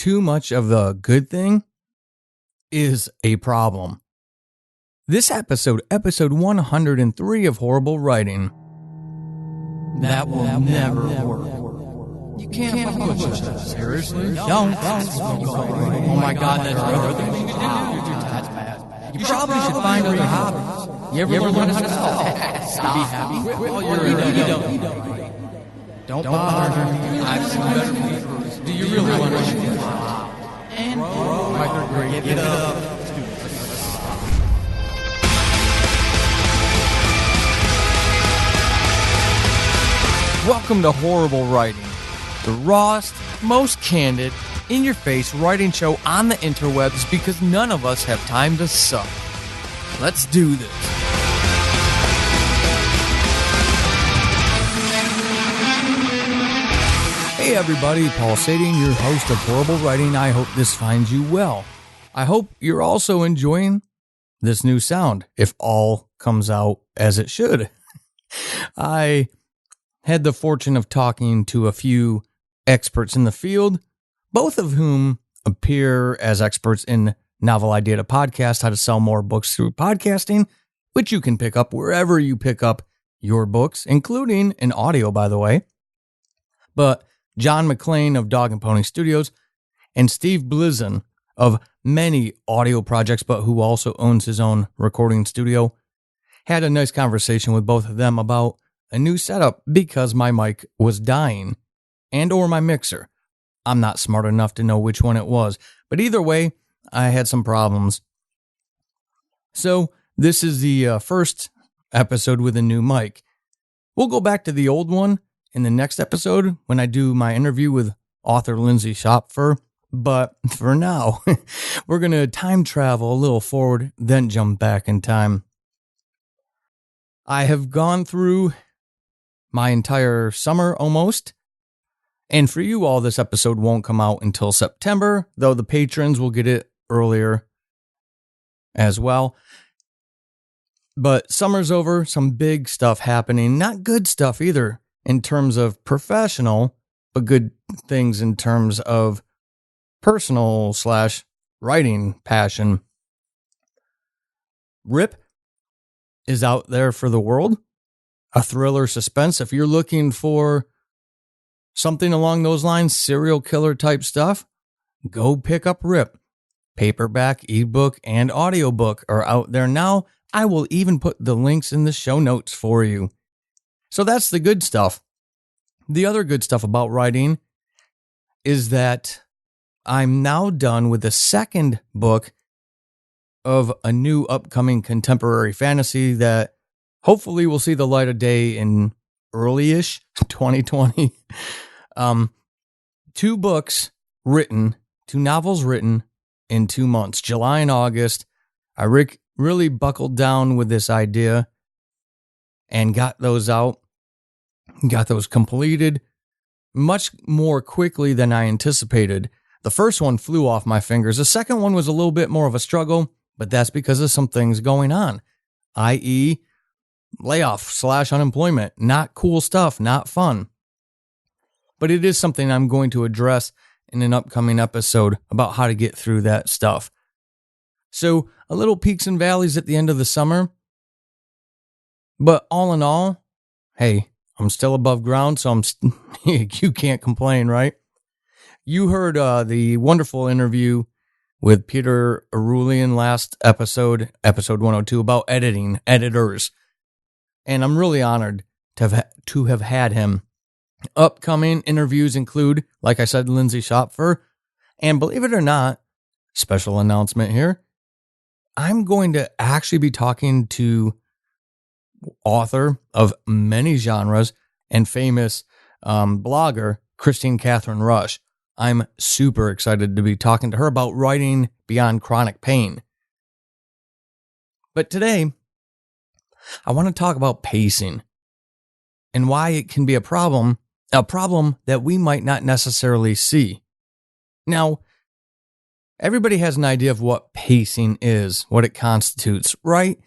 too much of the good thing is a problem. This episode 103 of Horrible Writing. That will never work. You can't push that. Seriously? Don't. Oh my God, that's another thing you do. That's bad. You probably should find other hobbies. You ever learn how to stop? Be happy. Quit while you're in it. Don't bother me. I've seen better people. Do you really want to? And my third grade. Get up. Welcome to Horrible Writing, the rawest, most candid, in-your-face writing show on the interwebs because none of us have time to suck. Let's do this. Hey everybody, Paul Sading, your host of Horrible Writing. I hope this finds you well. I hope you're also enjoying this new sound, if all comes out as it should. I had the fortune of talking to a few experts in the field, both of whom appear as experts in Novel Idea to Podcast, How to Sell More Books Through Podcasting, which you can pick up wherever you pick up your books, including an audio, by the way. But John McClain of Dog and Pony Studios and Steve Blizin of many audio projects, but who also owns his own recording studio, had a nice conversation with both of them about a new setup because my mic was dying and or my mixer. I'm not smart enough to know which one it was, but either way, I had some problems. So this is the first episode with a new mic. We'll go back to the old one in the next episode when I do my interview with author Lindsay Schopfer. But for now, we're going to time travel a little forward, then jump back in time. I have gone through my entire summer almost. And for you all, this episode won't come out until September, though the patrons will get it earlier as well. But summer's over, some big stuff happening, not good stuff either in terms of professional, but good things in terms of personal / writing passion. Rip is out there for the world. A thriller suspense. If you're looking for something along those lines, serial killer type stuff, go pick up Rip. Paperback, ebook, and audiobook are out there now. I will even put the links in the show notes for you. So that's the good stuff. The other good stuff about writing is that I'm now done with the second book of a new upcoming contemporary fantasy that hopefully we'll see the light of day in early-ish 2020. 2 books written, 2 novels written in 2 months, July and August. I really buckled down with this idea and got those out, got those completed much more quickly than I anticipated. The first one flew off my fingers. The second one was a little bit more of a struggle, but that's because of some things going on, i.e., layoff / unemployment. Not cool stuff, not fun. But it is something I'm going to address in an upcoming episode about how to get through that stuff. So a little peaks and valleys at the end of the summer. But all in all, hey, I'm still above ground, so you can't complain, right? You heard the wonderful interview with Peter Arulian last episode 102, about editors. And I'm really honored to have had him. Upcoming interviews include, like I said, Lindsay Schopfer. And believe it or not, special announcement here, I'm going to actually be talking to author of many genres and famous blogger, Christine Catherine Rush. I'm super excited to be talking to her about writing beyond chronic pain. But today, I want to talk about pacing and why it can be a problem that we might not necessarily see. Now, everybody has an idea of what pacing is, what it constitutes, right?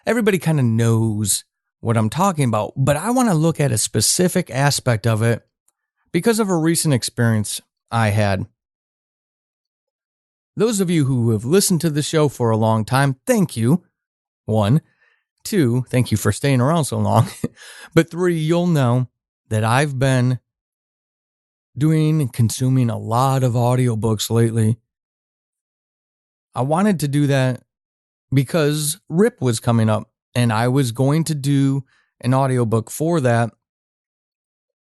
Everybody kind of knows what I'm talking about, but I want to look at a specific aspect of it because of a recent experience I had. Those of you who have listened to the show for a long time, thank you. 1. 2, thank you for staying around so long. But 3, you'll know that I've been doing and consuming a lot of audiobooks lately. I wanted to do that because RIP was coming up, and I was going to do an audiobook for that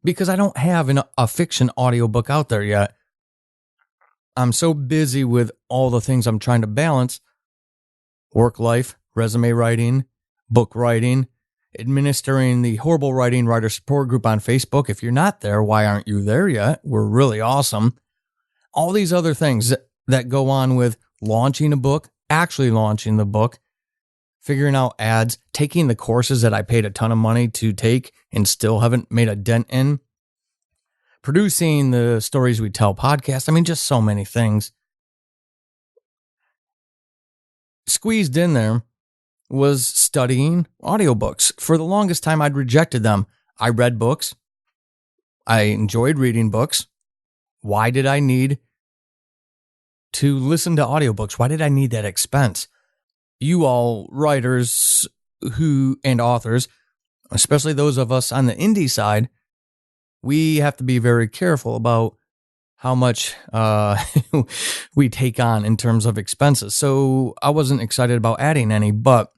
because I don't have a fiction audiobook out there yet. I'm so busy with all the things I'm trying to balance: work life, resume writing, book writing, administering the Horrible Writing Writer Support Group on Facebook. If you're not there, why aren't you there yet? We're really awesome. All these other things that go on with launching a book, actually launching the book, figuring out ads, taking the courses that I paid a ton of money to take and still haven't made a dent in, producing the Stories We Tell podcast. I mean, just so many things. Squeezed in there was studying audiobooks. For the longest time, I'd rejected them. I read books. I enjoyed reading books. Why did I need to listen to audiobooks? Why did I need that expense? You all writers and authors, especially those of us on the indie side, we have to be very careful about how much we take on in terms of expenses. So I wasn't excited about adding any, but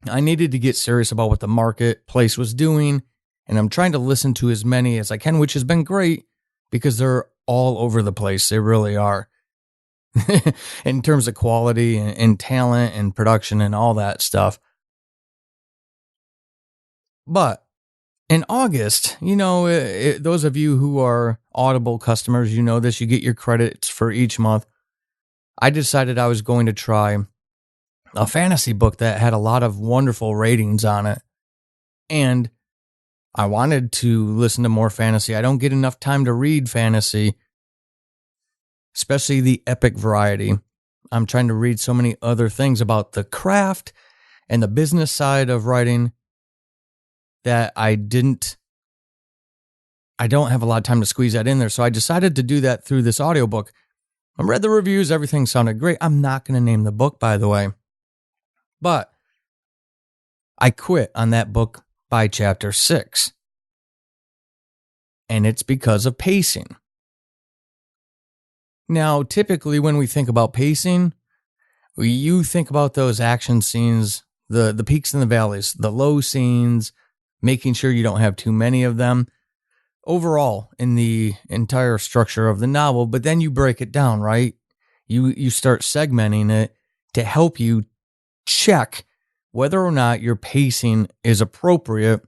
I needed to get serious about what the marketplace was doing. And I'm trying to listen to as many as I can, which has been great because they're all over the place. They really are. In terms of quality and talent and production and all that stuff. But in August, those of you who are Audible customers, you know this, you get your credits for each month. I decided I was going to try a fantasy book that had a lot of wonderful ratings on it. And I wanted to listen to more fantasy. I don't get enough time to read fantasy, especially the epic variety. I'm trying to read so many other things about the craft and the business side of writing that I don't have a lot of time to squeeze that in there. So I decided to do that through this audiobook. I read the reviews. Everything sounded great. I'm not going to name the book, by the way. But I quit on that book by chapter 6. And it's because of pacing. Now, typically when we think about pacing, you think about those action scenes, the peaks and the valleys, the low scenes, making sure you don't have too many of them overall in the entire structure of the novel. But then you break it down, right? You start segmenting it to help you check whether or not your pacing is appropriate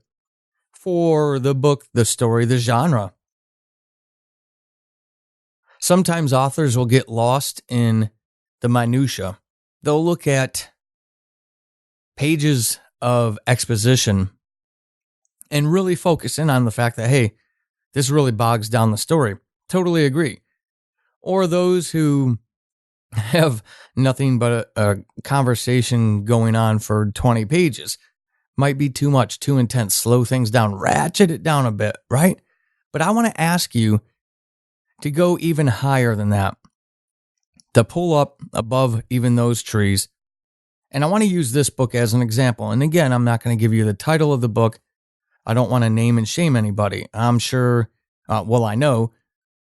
for the book, the story, the genre. Sometimes authors will get lost in the minutia. They'll look at pages of exposition and really focus in on the fact that, hey, this really bogs down the story. Totally agree. Or those who have nothing but a conversation going on for 20 pages. Might be too much, too intense. Slow things down, ratchet it down a bit, right? But I want to ask you to go even higher than that, to pull up above even those trees. And I want to use this book as an example. And again, I'm not going to give you the title of the book. I don't want to name and shame anybody. I'm sure, I know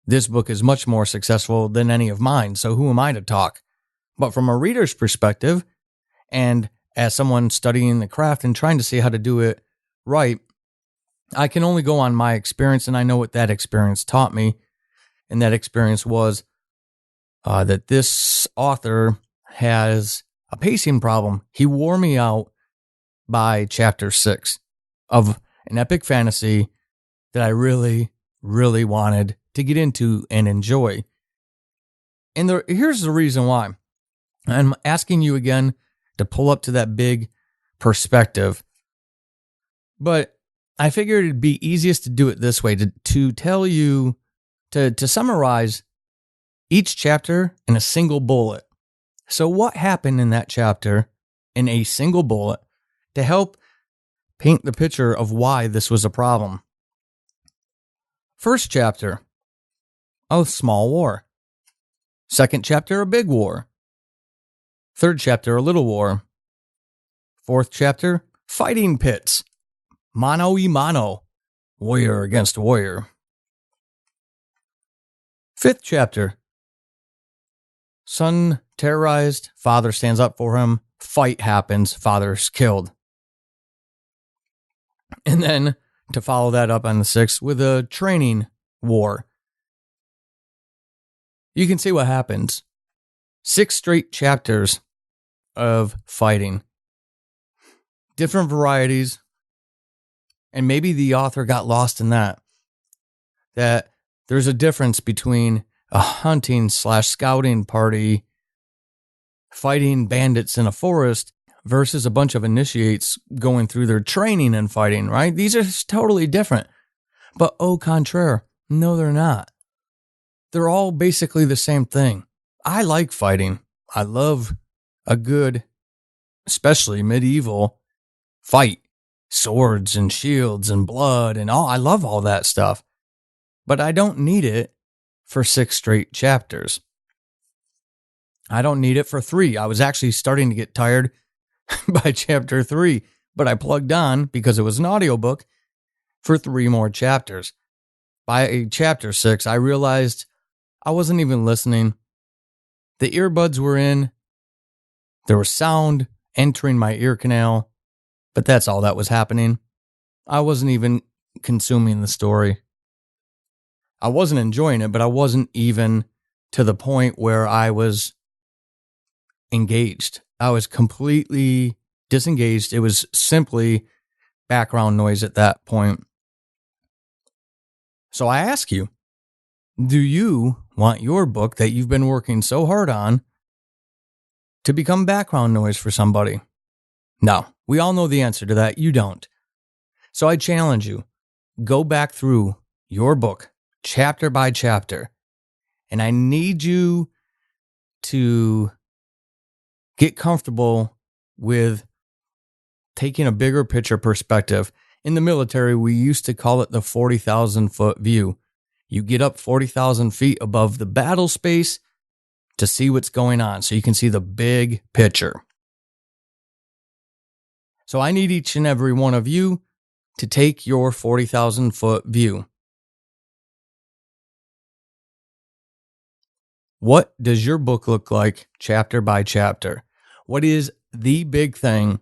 this book is much more successful than any of mine. So who am I to talk? But from a reader's perspective, and as someone studying the craft and trying to see how to do it right, I can only go on my experience, and I know what that experience taught me. And that experience was that this author has a pacing problem. He wore me out by chapter 6 of an epic fantasy that I really, really wanted to get into and enjoy. And here's the reason why. I'm asking you again to pull up to that big perspective. But I figured it'd be easiest to do it this way, to tell you, to summarize each chapter in a single bullet. So what happened in that chapter in a single bullet to help paint the picture of why this was a problem? First chapter, A Small War. Second chapter, a big war. Third chapter, a little war. Fourth chapter, fighting pits. Mano y mano. Warrior against warrior. Fifth chapter, son terrorized, father stands up for him, fight happens, father's killed. And then to follow that up on the sixth with a training war. You can see what happens. 6 straight chapters of fighting. Different varieties. And maybe the author got lost in that. That there's a difference between a hunting/scouting party fighting bandits in a forest versus a bunch of initiates going through their training and fighting, right? These are totally different. But au contraire, no, they're not. They're all basically the same thing. I like fighting. I love a good, especially medieval, fight. Swords and shields and blood and all. I love all that stuff. But I don't need it for 6 straight chapters. I don't need it for 3. I was actually starting to get tired by chapter 3, but I plugged on, because it was an audiobook, for 3 more chapters. By chapter 6, I realized I wasn't even listening. The earbuds were in. There was sound entering my ear canal, but that's all that was happening. I wasn't even consuming the story. I wasn't enjoying it, but I wasn't even to the point where I was engaged. I was completely disengaged. It was simply background noise at that point. So I ask you, do you want your book that you've been working so hard on to become background noise for somebody? No, we all know the answer to that. You don't. So I challenge you, go back through your book, chapter by chapter, and I need you to get comfortable with taking a bigger picture perspective. In the military, we used to call it the 40,000 foot view. You get up 40,000 feet above the battle space to see what's going on, so you can see the big picture. So I need each and every one of you to take your 40,000 foot view. What does your book look like chapter by chapter? What is the big thing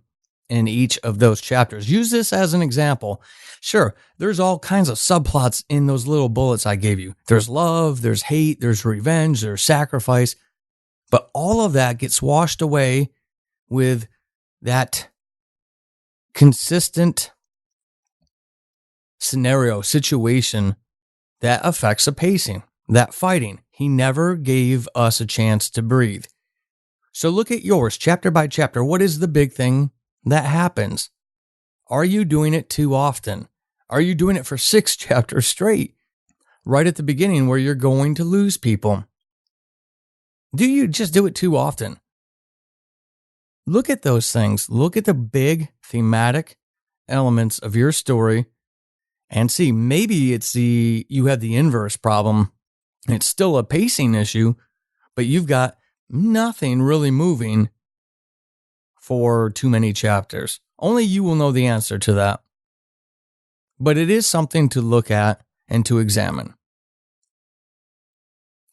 in each of those chapters? Use this as an example. Sure, there's all kinds of subplots in those little bullets I gave you. There's love, there's hate, there's revenge, there's sacrifice. But all of that gets washed away with that consistent situation that affects the pacing, that fighting. He never gave us a chance to breathe. So look at yours, chapter by chapter. What is the big thing that happens? Are you doing it too often? Are you doing it for 6 chapters straight? Right at the beginning where you're going to lose people. Do you just do it too often? Look at those things. Look at the big thematic elements of your story and see, maybe you have the inverse problem. It's still a pacing issue, but you've got nothing really moving for too many chapters. Only you will know the answer to that. But it is something to look at and to examine.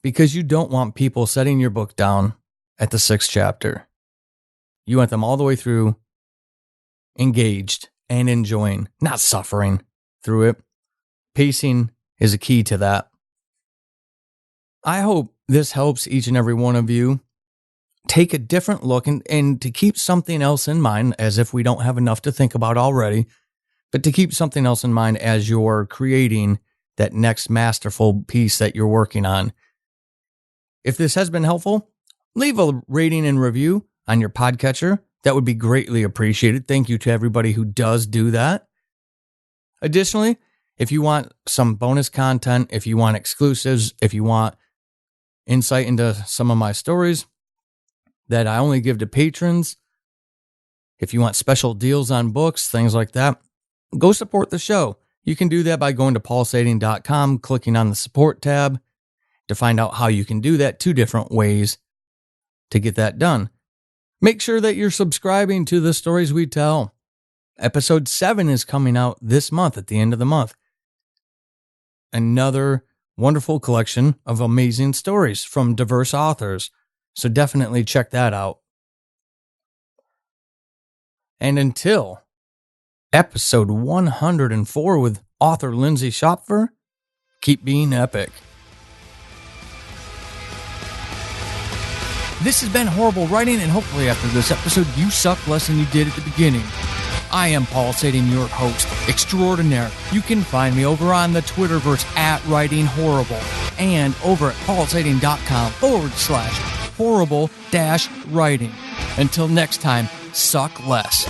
Because you don't want people setting your book down at the 6th chapter. You want them all the way through, engaged and enjoying, not suffering through it. Pacing is a key to that. I hope this helps each and every one of you take a different look and to keep something else in mind, as if we don't have enough to think about already, but to keep something else in mind as you're creating that next masterful piece that you're working on. If this has been helpful, leave a rating and review on your podcatcher. That would be greatly appreciated. Thank you to everybody who does do that. Additionally, if you want some bonus content, if you want exclusives, if you want insight into some of my stories that I only give to patrons, if you want special deals on books, things like that, go support the show. You can do that by going to paulsading.com, clicking on the support tab, to find out how you can do that. 2 different ways to get that done. Make sure that you're subscribing to the Stories We Tell. Episode 7 is coming out this month, at the end of the month. Another wonderful collection of amazing stories from diverse authors. So definitely check that out. And until episode 104 with author Lindsay Schopfer, keep being epic. This has been Horrible Writing, and hopefully after this episode you suck less than you did at the beginning. I am Paul Sading, your host extraordinaire. You can find me over on the Twitterverse at Writing Horrible and over at paulsading.com/horrible-writing. Until next time, suck less.